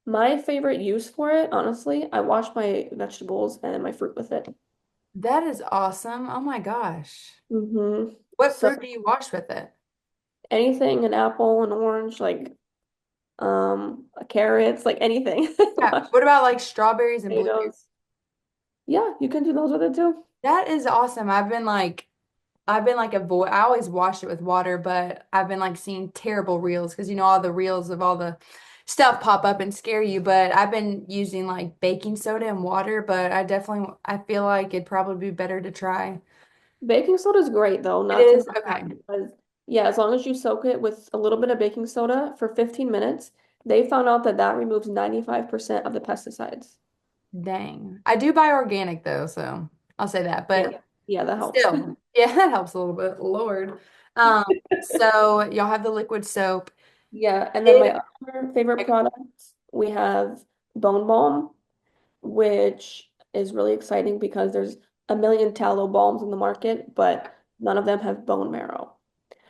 My favorite use for it, honestly, I wash my vegetables and my fruit with it. that is awesome. Oh my gosh. What So fruit do you wash with it? anything, an apple, an orange, like carrots, like anything. Yeah. What about like strawberries and blueberries? Potatoes. Yeah, you can do those with it too. That is awesome. I've been like avoid I always wash it with water, but I've been like seeing terrible reels because you know all the reels of all the stuff pop up and scare you, but I've been using like baking soda and water, but I feel like it'd probably be better to try. Baking soda is great though, It not to is knock okay. that because yeah, as long as you soak it with a little bit of baking soda for 15 minutes, they found out that that removes 95% of the pesticides. Dang. I do buy organic though, so I'll say that. Yeah. But Yeah, that helps. still, yeah, that helps a little bit. Lord. So y'all have the liquid soap. Yeah, and then Did my other favorite products, we have Bone Balm, which is really exciting because there's a million tallow balms in the market, but none of them have bone marrow.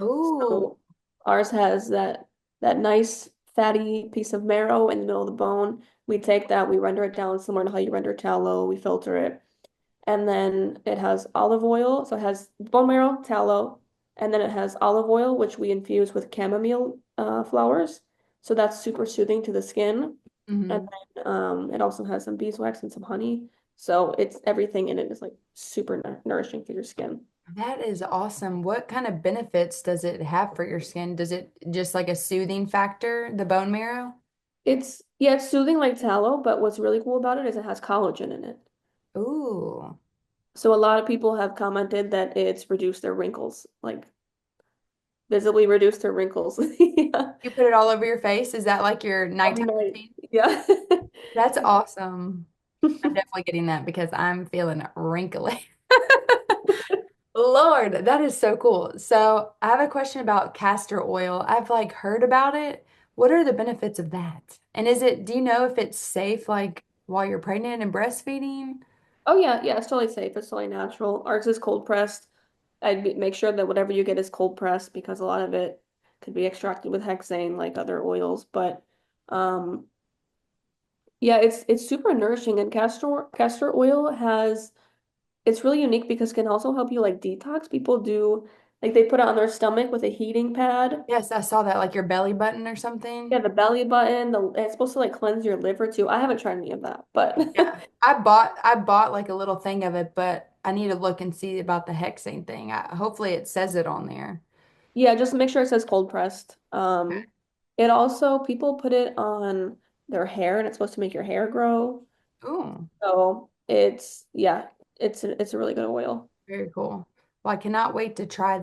Ooh, So ours has that nice fatty piece of marrow in the middle of the bone. We take that, we render it down similar to how you render tallow, we filter it. And then it has olive oil, so it has bone marrow, tallow, and then it has olive oil, which we infuse with chamomile flowers. So that's super soothing to the skin. And hmm. then it also has some beeswax and some honey. So it's everything in it is like super nourishing for your skin. That is awesome. What kind of benefits does it have for your skin? Does it just like a soothing factor, the bone marrow? It's yeah, it's soothing like tallow, but what's really cool about it is it has collagen in it. Ooh. So a lot of people have commented that it's reduced their wrinkles, like visibly reduced their wrinkles. Yeah. You put it all over your face? Is that like your Every nighttime night. routine? Yeah. That's awesome. I'm definitely getting that because I'm feeling wrinkly. Lord, that is so cool. So I have a question about castor oil. I've like heard about it, What are the benefits of that? And do you know if it's safe like while you're pregnant and breastfeeding? Oh yeah, yeah, it's totally safe. It's totally natural. Ours is cold pressed. Make sure that whatever you get is cold pressed because a lot of it could be extracted with hexane like other oils. But um yeah, it's super nourishing and castor oil has it's really unique because it can also help you like detox. People do like they put it on their stomach with a heating pad. Yes, I saw that, like your belly button or Yeah, something. the belly button, it's supposed to like cleanse your liver too. I haven't tried any of that, but Yeah. I bought like a little thing of it, but I need to look and see about the hexane thing. Hopefully it says it on there. yeah, just make sure it says cold pressed. It also people put it on their hair and it's supposed to make your hair grow. Ooh, So it's yeah, it's a really good oil. very cool. Well, I cannot wait to try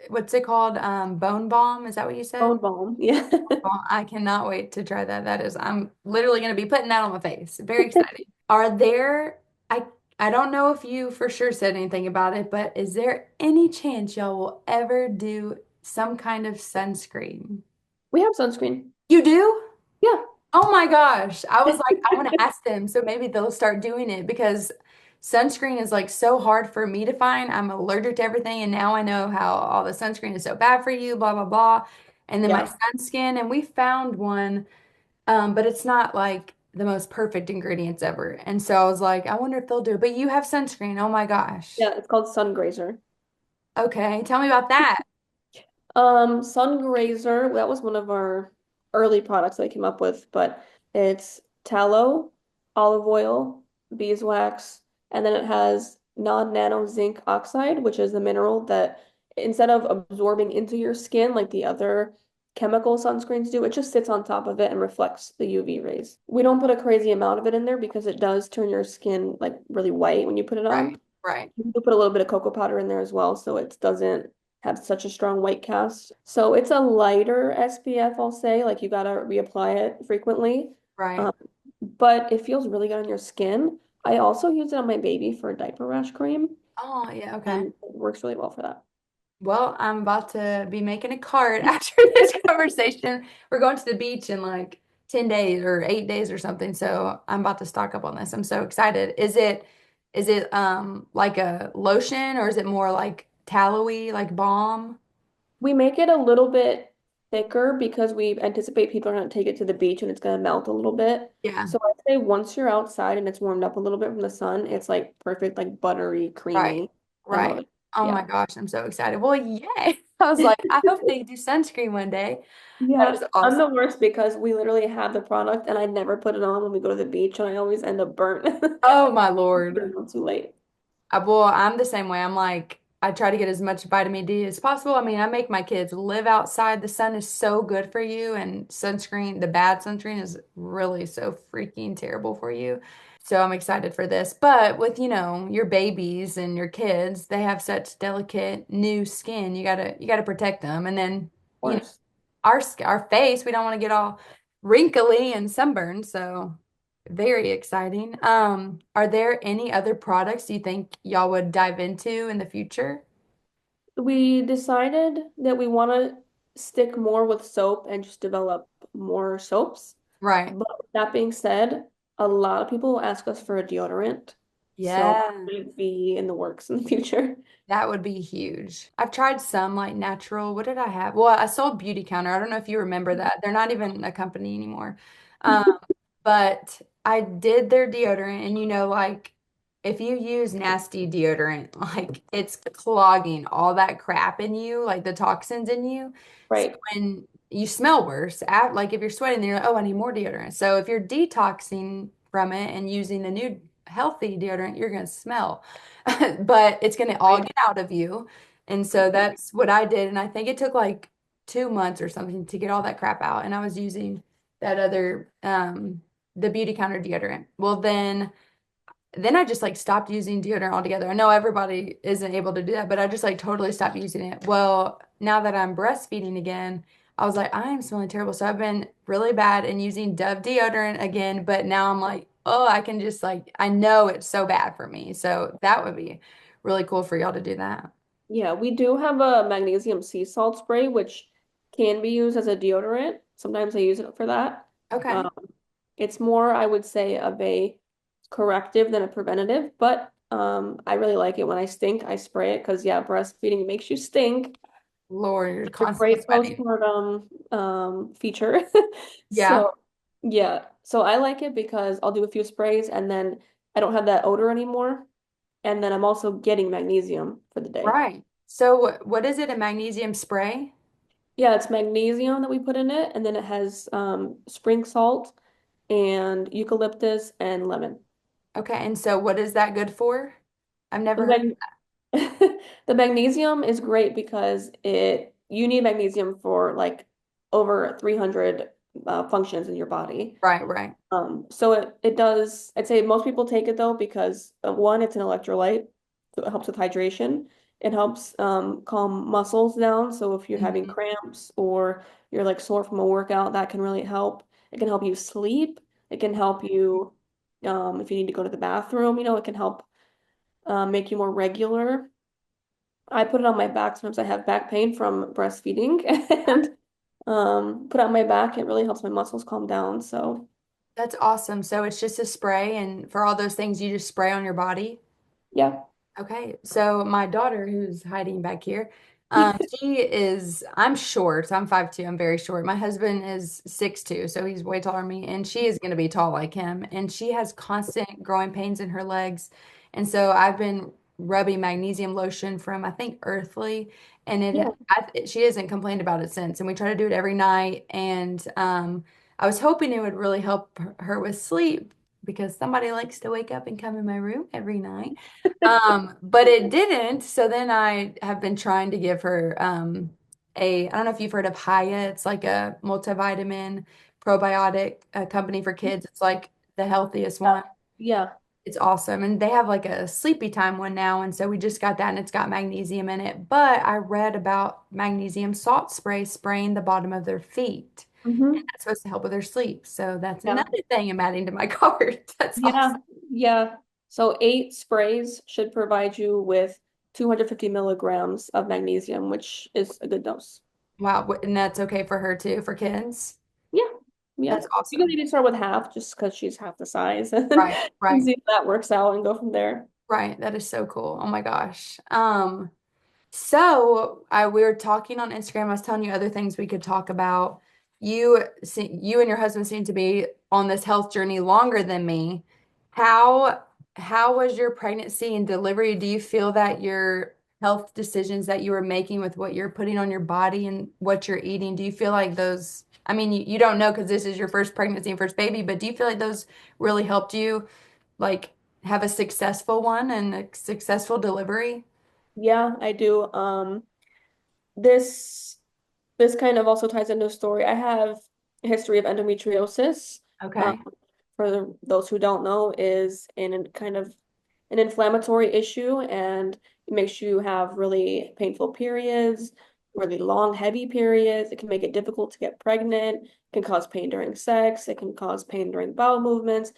what's it called? Bone balm. Is that what you Bone said? balm. Yeah. Well, I cannot wait to try that. I'm literally going to be putting that on my face. Very exciting. Are there, I, I don't know if you for sure said anything about it, but is there any chance y'all will ever do some kind of sunscreen? We have sunscreen. You do? Yeah. Oh my gosh. I was like, I want to ask them so maybe they'll start doing it because sunscreen is like so hard for me to find. I'm allergic to everything. And now I know how all the sunscreen is so bad for you, blah, blah, blah. And then my Yeah. sunscreen, and we found one, but it's not like the most perfect ingredients ever. And so I was like, I wonder if they'll do it. But you have sunscreen. Oh my gosh. Yeah, it's called sun grazer. Okay. Tell me about that. Sun grazer, that was one of our early products that I came up with, but it's tallow, olive oil, beeswax, and then it has non-nano zinc oxide, which is the mineral that instead of absorbing into your skin like the other chemical sunscreens do, it just sits on top of it and reflects the UV rays. We don't put a crazy amount of it in there because it does turn your skin like really white when you put it on. Right. Right. You can put a little bit of cocoa powder in there as well, so it doesn't have such a strong white cast. So it's a lighter SPF, I'll say. Like you gotta reapply it frequently. Right. Um, but it feels really good on your skin. I also use it on my baby for a diaper rash cream, Oh, yeah. Okay. and it works really well for that. Well, I'm about to be making a card after this conversation. We're going to the beach in like 10 days or 8 days or something. So I'm about to stock up on this. I'm so excited. Is it like a lotion or is it more like tallowy, like balm? We make it a little bit thicker because we anticipate people are going to take it to the beach and it's going to melt a little bit. Yeah, So I'd say once you're outside and it's warmed up a little bit from the sun, it's like perfect, like buttery, right, creamy. I love right. it. Oh Yeah. my gosh, I'm so excited. Well, yay. I was like, I hope they do sunscreen one day. That Yeah, is I'm awesome. the worst because we literally have the product and I never put it on when we go to the beach and I always end up burnt. Oh my Put Lord. it on too late. Well, I'm the same way. I'm like, I try to get as much vitamin D as possible. I mean, I make my kids live outside. The sun is so good for you, and sunscreen, the bad sunscreen is really so freaking terrible for you. So I'm excited for this. But with, your babies and your kids, they have such delicate new skin. You gotta protect them. And then, Of you know, course. our face, we don't want to get all wrinkly and sunburned. So very exciting. Are there any other products you think y'all would dive into in the future? We decided that we want to stick more with soap and just develop more soaps. Right. But with that being said, a lot of people will ask us for a deodorant. So that Yeah, might be in the works in the future. that would be huge. I've tried some like natural. What did I have? Well, I sold Beauty Counter. I don't know if you remember that. They're not even a company anymore. Um, but I did their deodorant, and like if you use nasty deodorant, like it's clogging all that crap in you, like the toxins in you. So Right. when you smell worse, like if you're sweating, then you're like, oh, I need more deodorant. So if you're detoxing from it and using the new healthy deodorant, you're gonna smell, but it's gonna all Right. get out of you. And so that's what I did, and I think it took like 2 months or something to get all that crap out. And I was using that other the beauty counter deodorant. Well, then I just like stopped using deodorant altogether. I know everybody isn't able to do that, but I just like totally stopped using it. Well, now that I'm breastfeeding again, I was like, I am smelling terrible. So I've been really bad and using Dove deodorant again, but now I'm like, oh, I can just like I know it's so bad for me. So that would be really cool for y'all to do that. Yeah, we do have a magnesium sea salt spray, which can be used as a deodorant. Sometimes I use it for that. Okay. Um, it's more, I would say, of a corrective than a preventative, but I really like it when I stink, I spray it because yeah, breastfeeding makes you stink. Lord, you're A constantly great sweating. postpartum feature. Yeah. So yeah, so I like it because I'll do a few sprays and then I don't have that odor anymore. And then I'm also getting magnesium for the day. Right. So what is it? A magnesium spray? Yeah, it's magnesium that we put in it, and then it has spring salt and eucalyptus and lemon. Okay. And so what is that good for? I've The, never heard. mag the magnesium is great because you need magnesium for like over 300 functions in your body. Right, right. So it does, I'd say most people take it though because one, it's an electrolyte, so it helps with hydration. It helps calm muscles down. So if you're having Mhm. cramps or you're like sore from a workout, that can really help. It can help you sleep. It can help you if you need to go to the bathroom, it can help make you more regular. I put it on my back. Sometimes I have back pain from breastfeeding and put it on my back. It really helps my muscles calm down. So That's awesome. So it's just a spray, and for all those things, you just spray on your body. yeah. Okay, so my daughter, who's hiding back here, I'm short. I'm 5'2". I'm very short. My husband is 6'2", so he's way taller than me, and she is going to be tall like him. And she has constant growing pains in her legs. And so I've been rubbing magnesium lotion from, I think, Earthly, and Yeah. she hasn't complained about it since. And we try to do it every night. And I was hoping it would really help her with sleep because somebody likes to wake up and come in my room every night. But it didn't. So then I have been trying to give her I don't know if you've heard of Haya. It's like a multivitamin probiotic company for kids. It's like the healthiest one. Yeah. It's awesome. And they have like a sleepy time one now. And so we just got that and it's got magnesium in it. But I read about magnesium salt spray spraying the bottom of their feet. And Hmm. that's supposed to help with their sleep. So that's Yeah. another thing I'm adding to my cart. That's Yeah. awesome. Yeah. So 8 sprays should provide you with 250 milligrams of magnesium, which is a good dose. Wow. And that's okay for her too, for kids. Yeah. Yeah. That's You can awesome. maybe start with half just because she's half the size Right, and right, see if that works out and go from there. right. That is so cool. Oh my gosh. So we were talking on Instagram. I was telling you other things we could talk about. You and your husband seem to be on this health journey longer than me. How how was your pregnancy and delivery? Do you feel that your health decisions that you were making with what you're putting on your body and what you're eating, do you feel like those, I mean, you don't know because this is your first pregnancy and first baby, but do you feel like those really helped you like have a successful one and a successful delivery? Yeah, I do. This this kind of also ties into a story. I have a history of endometriosis. Um, Okay. for those who don't know, is kind of an inflammatory issue, and it makes you have really painful periods, really long, heavy periods. It can make it difficult to get pregnant. It can cause pain during sex. It can cause pain during bowel movements.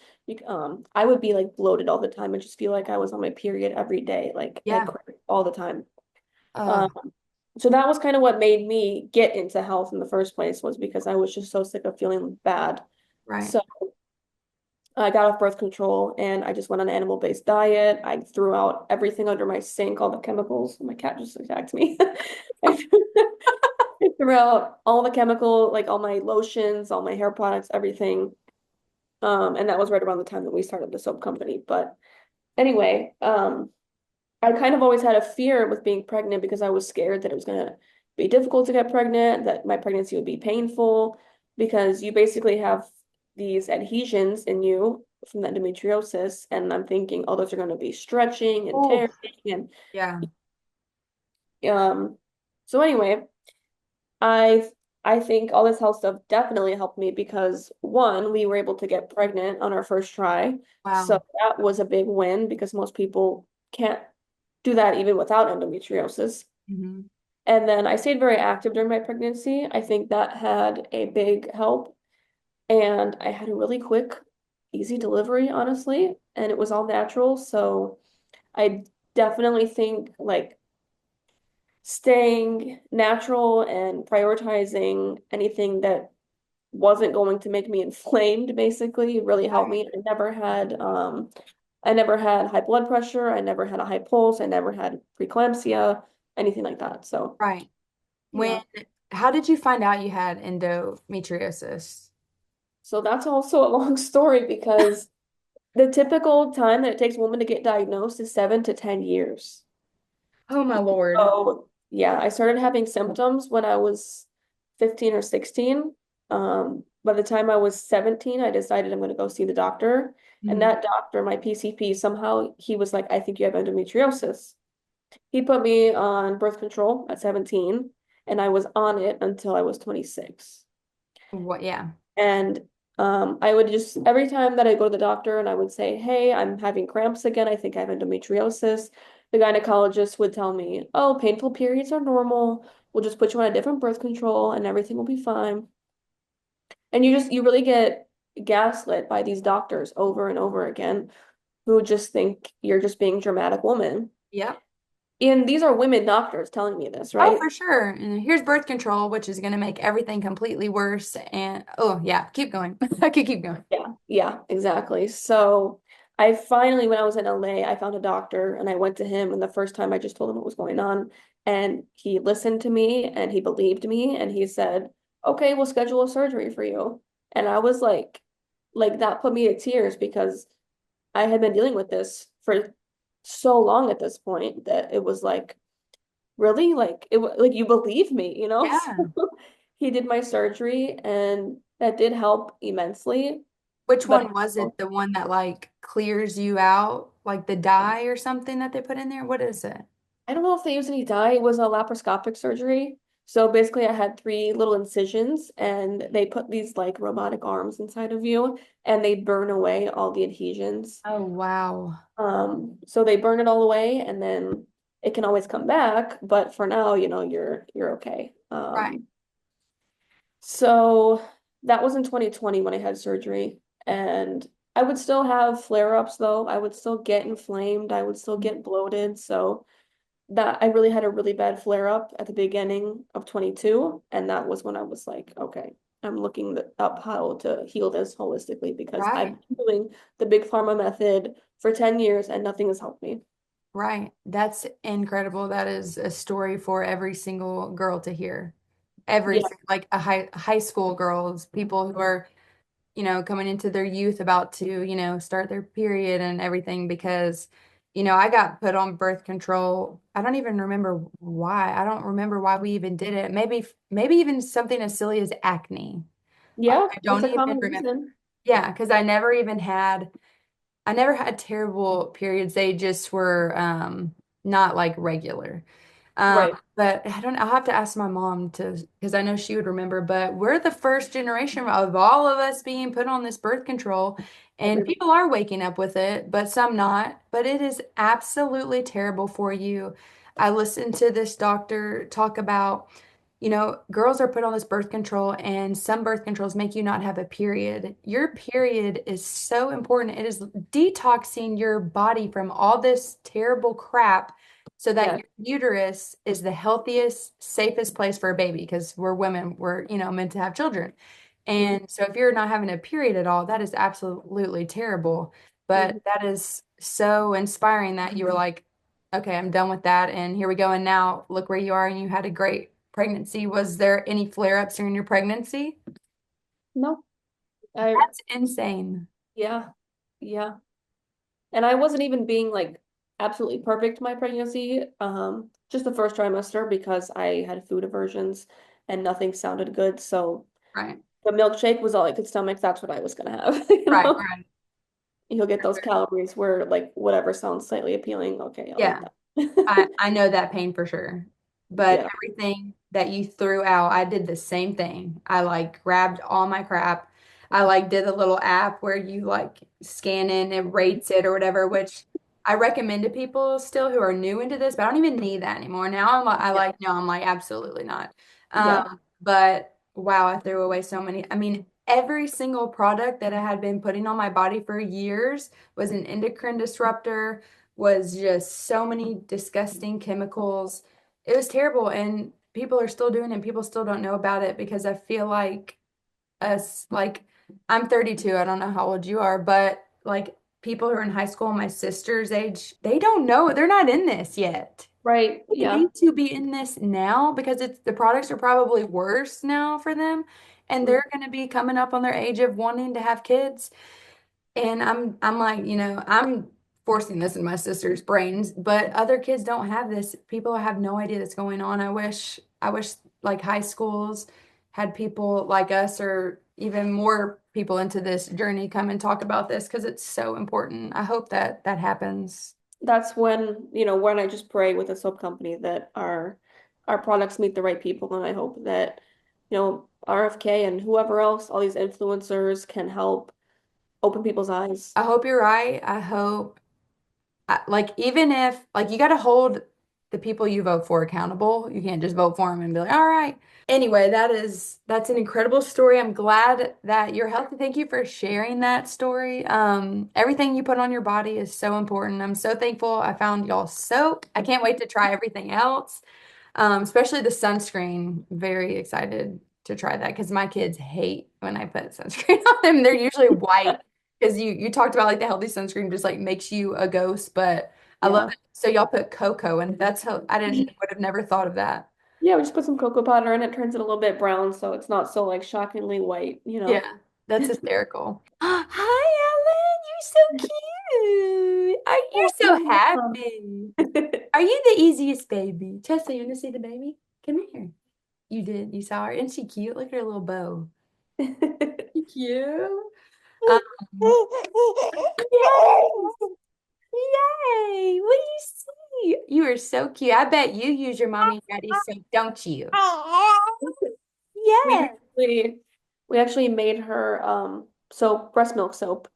I would be like bloated all the time and just feel like I was on my period every day, like I Yeah. cried all the time. Oh, Um, so that was kind of what made me get into health in the first place was because I was just so sick of feeling bad. right. So I got off birth control and I just went on an animal-based diet. I threw out everything under my sink, all the chemicals. My cat just attacked me. I threw out all the chemical, like all my lotions, all my hair products, everything. And that was right around the time that we started the soap company. But anyway, I kind of always had a fear with being pregnant because I was scared that it was gonna be difficult to get pregnant, that my pregnancy would be painful, because you basically have these adhesions in you from the endometriosis, and I'm thinking, oh, those are gonna be stretching and Oh, tearing, and yeah. um. So anyway, I I think all this health stuff definitely helped me because one, we were able to get pregnant on our first try, so Wow. that was a big win because most people can't do that even without endometriosis. Hmm. And then I stayed very active during my pregnancy. I think that had a big help. And I had a really quick, easy delivery, honestly, and it was all natural. So I definitely think like staying natural and prioritizing anything that wasn't going to make me inflamed, basically. It really helped me. I never had high blood pressure, I never had a high pulse, I never had preeclampsia, anything like that. So Right. When, yeah. how did you find out you had endometriosis? So that's also a long story because the typical time that it takes a woman to get diagnosed is 7 to 10 years. Oh my Lord. So yeah, I started having symptoms when I was 15 or 16. By the time I was 17, I decided I'm going to go see the doctor. And Mhm. that doctor, my PCP, somehow he was like, I think you have endometriosis. He put me on birth control at 17, and I was on it until I was 26. What, yeah. And I would just, every time that I go to the doctor and I would say, hey, I'm having cramps again, I think I have endometriosis, the gynecologist would tell me, oh, painful periods are normal. We'll just put you on a different birth control and everything will be fine. And you really get gaslit by these doctors over and over again who just think you're just being dramatic woman. Yep. And these are women doctors telling me this, Oh, right? for sure. And here's birth control, which is going to make everything completely worse. And oh, yeah, keep going. I could keep going. Yeah, yeah, exactly. So I finally, when I was in LA, I found a doctor and I went to him. And the first time I just told him what was going on. And he listened to me and he believed me. And he said, okay, we'll schedule a surgery for you. And I was like that put me to tears because I had been dealing with this for so long at this point that it was like, really? Like you believe me, you know? Yeah. So he did my surgery and that did help immensely. Which But one was it? The one that like clears you out, like the dye or something that they put in there? What is it? I don't know if they used any dye. It was a laparoscopic surgery. So basically, I had three little incisions, and they put these like robotic arms inside of you, and they burn away all the adhesions. Oh, wow. So they burn it all away, and then it can always come back. But for now, you're okay. Right. So that was in 2020 when I had surgery, and I would still have flare-ups though. I would still get inflamed. I would still get bloated. So that I really had a really bad flare up at the beginning of 22, and that was when I was like, okay, I'm looking up how to heal this holistically because I've Right. been doing the big pharma method for 10 years and nothing has helped me. Right. That's incredible. That is a story for every single girl to hear. Every, Yeah, like a high school girls, people who are, coming into their youth about to, start their period and everything because, I got put on birth control. I don't even remember why. I don't remember why we even did it. Maybe even something as silly as acne. Like yeah, I that's don't a even common remember. reason. Yeah, because I never had terrible periods. They just were not like regular. Right. But I don't, I'll have to ask my mom to, because I know she would remember, but we're the first generation of all of us being put on this birth control, and Everybody. people are waking up with it, but some not. But it is absolutely terrible for you. I listened to this doctor talk about, girls are put on this birth control, and some birth controls make you not have a period. Your period is so important. It is detoxing your body from all this terrible crap so that Yeah. your uterus is the healthiest, safest place for a baby because we're women, we're, meant to have children. Mhm. And so if you're not having a period at all, that is absolutely terrible. But Mhm. that is so inspiring that you were like, okay, I'm done with that. And here we go. And now look where you are and you had a great pregnancy. Was there any flare-ups during your pregnancy? No, I, That's insane. yeah, yeah. And I wasn't even being like absolutely perfect my pregnancy, just the first trimester because I had food aversions and nothing sounded good. So Right. the milkshake was all I could stomach. That's what I was gonna have. Right, right. You'll get those calories where like whatever sounds slightly appealing. Okay, I'll eat Yeah. that. I know that pain for sure. But Yeah. everything that you threw out, I did the same thing. I like grabbed all my crap. I like did a little app where you like scan in and rates it or whatever, which I recommend to people still who are new into this, but I don't even need that anymore. Now Yeah. no, I'm like, absolutely not. Yeah. But wow, I threw away so many. I mean, every single product that I had been putting on my body for years was an endocrine disruptor, was just so many disgusting chemicals. It was terrible, and people are still doing it, and people still don't know about it because I feel like us, like, I'm 32. I don't know how old you are, but like people who are in high school, my sister's age, they don't know. They're not in this yet. Right. They Yeah. need to be in this now because the products are probably worse now for them, and they're going to be coming up on their age of wanting to have kids. And I'm like, I'm forcing this in my sister's brains, but other kids don't have this. People have no idea that's going on. I wish like high schools had people like us or even more people into this journey come and talk about this because it's so important. I hope that that happens. That's when I just pray with a soap company that our products meet the right people, and I hope that, RFK and whoever else, all these influencers can help open people's eyes. I hope you're right. I hope like even if like you got to hold the people you vote for accountable. You can't just vote for them and be like, all right. Anyway, that's an incredible story. I'm glad that you're healthy. Thank you for sharing that story. Everything you put on your body is so important. I'm so thankful I found y'all soap. I can't wait to try everything else. Especially the sunscreen. Very excited to try that because my kids hate when I put sunscreen on them. They're usually white because you talked about like the healthy sunscreen just like makes you a ghost, but I love it. So y'all put cocoa, and that's how I would have never thought of that. Yeah, we just put some cocoa powder in it, turns it a little bit brown, so it's not so like shockingly white. Yeah, that's hysterical. Hi, Ellen. You're so cute. You're so happy. Are you the easiest baby? Chelsea, you want to see the baby? Come here. You did. You saw her. Isn't she cute? Look at her little bow. Cute. Um, Yay! What do you see? You are so cute. I bet you use your mommy and daddy's soap, don't you? We Yeah. actually made her soap, breast milk soap.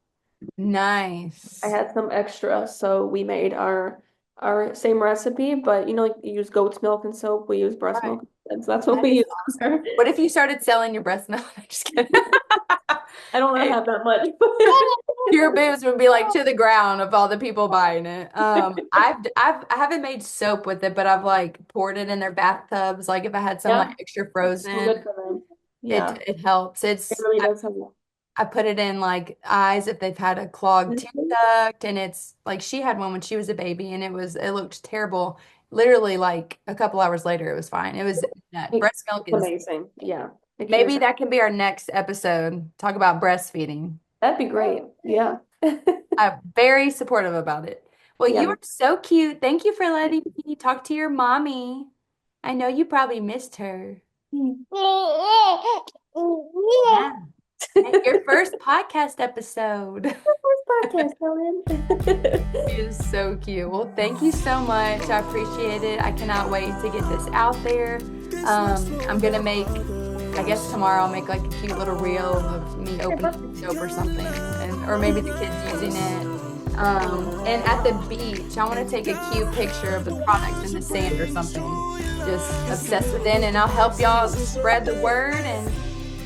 Nice. I had some extra, so we made our same recipe, but like you use goat's milk and soap, we use breast Right. milk. And so that's what That we is use. awesome. What if you started selling your breast milk? I'm just kidding. I don't Hey, have that much. your boobs would be like to the ground of all the people buying it. I haven't made soap with it, but I've like poured it in their bathtubs. Like if I had some Yeah, like extra it's so frozen, good for them. Yeah, it helps. it really does have I put it in like eyes if they've had a clogged tooth Mhm. duct, and it's like she had one when she was a baby, and it looked terrible. Literally, like a couple hours later, it was fine. It was breast milk It's is amazing. Yeah, it maybe cures. that can be our next episode. Talk about breastfeeding. That'd be great. Yeah. I'm very supportive about it. Well, you Yeah. are so cute. Thank you for letting me talk to your mommy. I know you probably missed her. Yeah. Your first podcast episode. Podcast, Helen. She is so cute. Well, thank you so much. I appreciate it. I cannot wait to get this out there. I'm gonna make, I guess tomorrow I'll make like a cute little reel of me opening soap or something, or maybe the kids using it. And at the beach, I want to take a cute picture of the product in the sand or something. Just obsessed with it, and I'll help y'all spread the word and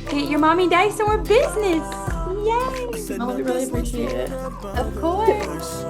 get your mommy and daddy some more business. Yay! I would really appreciate it. Of course.